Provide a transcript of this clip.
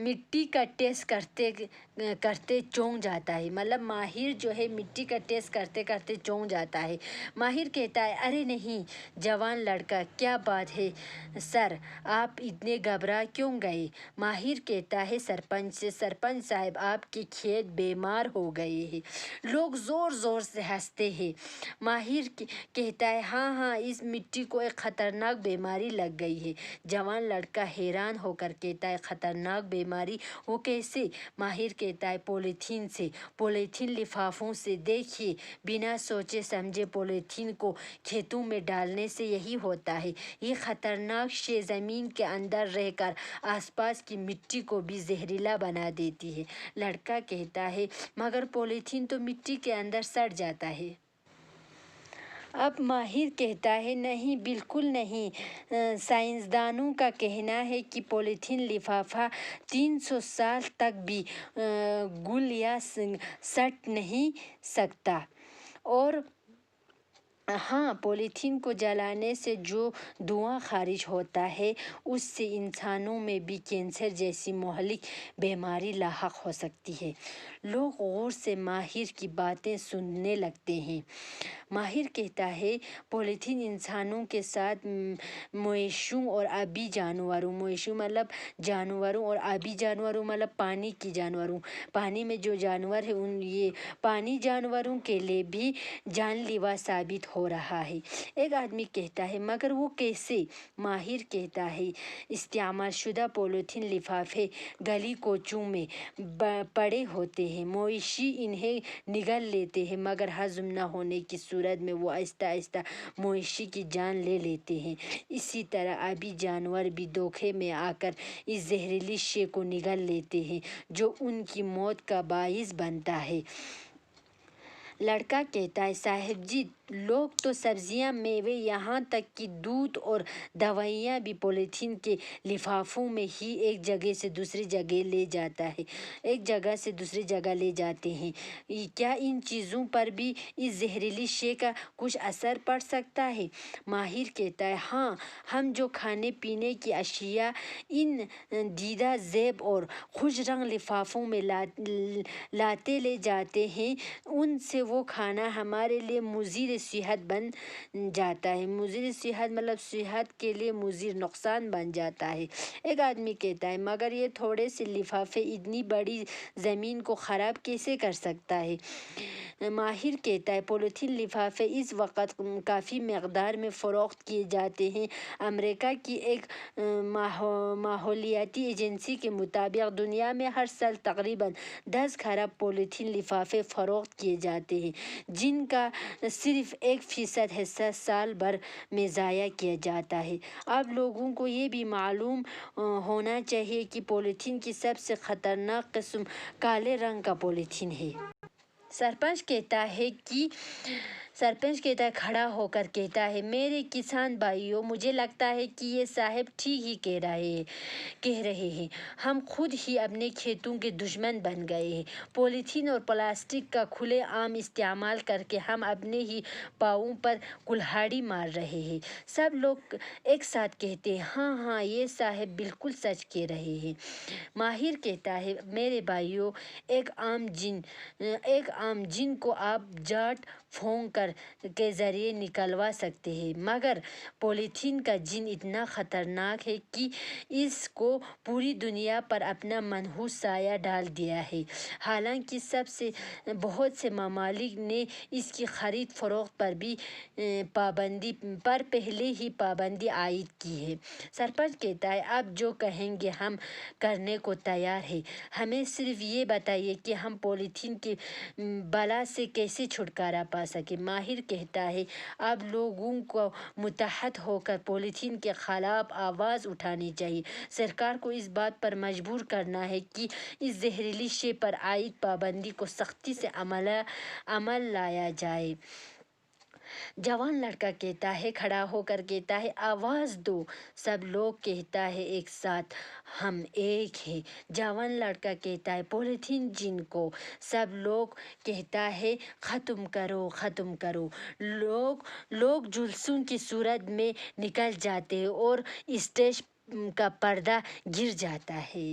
مٹی کا ٹیسٹ کرتے کرتے چونک جاتا ہے، مطلب ماہر جو ہے مٹی کا ٹیسٹ کرتے کرتے چونک جاتا ہے۔ ماہر کہتا ہے ارے نہیں جوان لڑکا، کیا بات ہے سر، آپ اتنے گھبرا کیوں گئے؟ ماہر کہتا ہے سرپنچ سے، سرپنچ صاحب آپ کے کھیت بیمار ہو گئے ہیں۔ لوگ زور زور سے ہنستے ہیں۔ ماہر کہتا ہے ہاں ہاں، اس مٹی کو ایک خطرناک بیماری لگ گئی ہے۔ جوان لڑکا حیران ہو کر کہتا ہے خطرناک بیماری، وہ کیسے؟ ماہر کہتا ہے پولیتھین سے، پولیتھین لفافوں سے۔ دیکھیے بنا سوچے سمجھے پولیتھین کو کھیتوں میں ڈالنے سے یہی ہوتا ہے، یہ خطرناک شے زمین کے اندر رہ کر آس پاس کی مٹی کو بھی زہریلا بنا دیتی ہے۔ لڑکا کہتا ہے مگر پولیتھین تو مٹی کے اندر سڑ جاتا ہے۔ اب ماہر کہتا ہے نہیں بالکل نہیں، سائنسدانوں کا کہنا ہے کہ پولیتھین لفافہ 300 سال تک بھی گل یا سٹ نہیں سکتا، اور ہاں پولیتھین کو جلانے سے جو دھواں خارج ہوتا ہے اس سے انسانوں میں بھی کینسر جیسی مہلک بیماری لاحق ہو سکتی ہے۔ لوگ غور سے ماہر کی باتیں سننے لگتے ہیں۔ ماہر کہتا ہے پولیتھین انسانوں کے ساتھ مویشیوں اور آبی جانوروں، مویشی مطلب جانوروں اور آبی جانوروں مطلب پانی کی جانوروں، پانی میں جو جانور ہیں یہ پانی جانوروں کے لیے بھی جان لیوا ثابت ہو رہا ہے۔ ایک آدمی کہتا ہے مگر وہ کیسے؟ ماہر کہتا ہے استعمال شدہ پولیتھین لفافے گلی کوچوں میں پڑے ہوتے ہیں، مویشی انہیں نگل لیتے ہیں مگر ہضم نہ ہونے کی صورت میں وہ آہستہ آہستہ مویشی کی جان لے لیتے ہیں۔ اسی طرح آبی جانور بھی دھوکے میں آ کر اس زہریلی شے کو نگل لیتے ہیں جو ان کی موت کا باعث بنتا ہے۔ لڑکا کہتا ہے صاحب جی، لوگ تو سبزیاں، میوے، یہاں تک کہ دودھ اور دوائیاں بھی پولیتھین کے لفافوں میں ہی ایک جگہ سے دوسری جگہ لے جاتے ہیں۔ کیا ان چیزوں پر بھی اس زہریلی شے کا کچھ اثر پڑ سکتا ہے؟ ماہر کہتا ہے ہاں، ہم جو کھانے پینے کی اشیاء ان دیدہ زیب اور خوش رنگ لفافوں میں لاتے لے جاتے ہیں ان سے وہ کھانا ہمارے لیے مضر صحت بن جاتا ہے۔ مضر صحت مطلب صحت کے لیے مضر، نقصان بن جاتا ہے۔ ایک آدمی کہتا ہے مگر یہ تھوڑے سے لفافے اتنی بڑی زمین کو خراب کیسے کر سکتا ہے؟ ماہر کہتا ہے پولیتھین لفافے اس وقت کافی مقدار میں فروخت کیے جاتے ہیں۔ امریکہ کی ایک ماحولیاتی ایجنسی کے مطابق دنیا میں ہر سال تقریباً 10 کھرب پولیتھین لفافے فروخت کیے جاتے ہیں، جن کا صرف 1% حصہ سال بھر میں ضائع کیا جاتا ہے۔ اب لوگوں کو یہ بھی معلوم ہونا چاہیے کہ پولیتھین کی سب سے خطرناک قسم کالے رنگ کا پولیتھین ہے۔ سرپنچ کھڑا ہو کر کہتا ہے میرے کسان بھائیوں، مجھے لگتا ہے کہ یہ صاحب ٹھیک ہی کہہ رہے ہیں، ہم خود ہی اپنے کھیتوں کے دشمن بن گئے ہیں۔ پولیتھین اور پلاسٹک کا کھلے عام استعمال کر کے ہم اپنے ہی پاؤں پر کلہاڑی مار رہے ہیں۔ سب لوگ ایک ساتھ کہتے ہیں ہاں ہاں، یہ صاحب بالکل سچ کہہ رہے ہیں۔ ماہر کہتا ہے میرے بھائیوں، ایک عام جن کو آپ جاٹ پھونک کے ذریعے نکلوا سکتے ہیں، مگر پولیتھین کا جن اتنا خطرناک ہے کہ اس کو پوری دنیا پر اپنا منحوس سایہ ڈال دیا ہے۔ حالانکہ بہت سے ممالک نے اس کی خرید فروخت پر پہلے ہی پابندی عائد کی ہے۔ سرپنچ کہتا ہے آپ جو کہیں گے ہم کرنے کو تیار ہیں، ہمیں صرف یہ بتائیے کہ ہم پولیتھین کی بلا سے کیسے چھٹکارا پا سکیں۔ ماہر کہتا ہے اب لوگوں کو متحد ہو کر پولیتھین کے خلاف آواز اٹھانی چاہیے۔ سرکار کو اس بات پر مجبور کرنا ہے کہ اس زہریلی شے پر عائد پابندی کو سختی سے عمل لایا جائے۔ جوان لڑکا کھڑا ہو کر کہتا ہے آواز دو۔ سب لوگ کہتا ہے ایک ساتھ ہم ایک ہیں۔ جوان لڑکا کہتا ہے پولیتھین جن کو۔ سب لوگ کہتا ہے ختم کرو، ختم کرو۔ لوگ جلوسوں کی صورت میں نکل جاتے ہیں اور اسٹیج کا پردہ گر جاتا ہے۔